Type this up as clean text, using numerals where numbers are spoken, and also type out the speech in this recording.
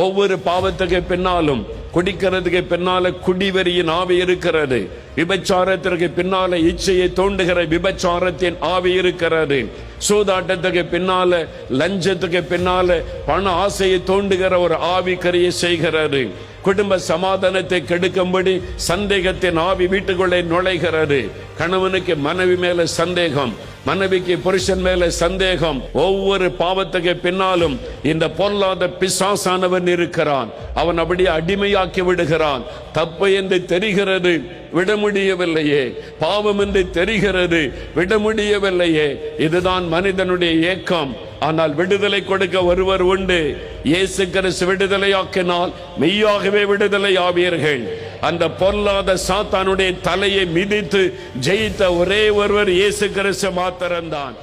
ஒவ்வொரு பாவத்துக்கு பின்னாலும் குடிக்கிறதுக்கு பின்னால குடிவெறியின் ஆவி இருக்கிறது. விபச்சாரத்திற்கு பின்னால இச்சையை தோண்டுகிற விபச்சாரத்தின் ஆவி இருக்கிறது. சூதாட்டத்துக்கு பின்னால லஞ்சத்துக்கு பின்னால பண ஆசையை தோண்டுகிற ஒரு ஆவி கரியை செய்கிறது. குடும்ப சமாதானத்தை கெடுக்கும்படி சந்தேகத்தின் ஆவி வீட்டுக்குள்ளே நுழைகிறது. கணவனுக்கு மனைவி மேல சந்தேகம், மனைவிக்கு புருஷன் மேல சந்தேகம். ஒவ்வொரு பாவத்துக்கு பின்னாலும் இந்த பொல்லாத பிசாசானவன் இருக்கிறான். அவன் அப்படியே அடிமையாக்கி விடுகிறான். தப்பு என்று தெரிகிறது, விட முடியவில்லையே. பாவம் என்று தெரிகிறது, விட முடியவில்லையே. இதுதான் மனிதனுடைய ஏக்கம். ஆனால் விடுதலை கொடுக்க ஒருவர் உண்டு. இயேசு கிறிஸ்து விடுதலையாக்கினால் மெய்யாகவே விடுதலை ஆவீர்கள். அந்த பொல்லாத சாத்தானுடைய தலையை மிதித்து ஜெயித்த ஒரே ஒருவர் இயேசு கிறிஸ்து மாத்திரம்தான்.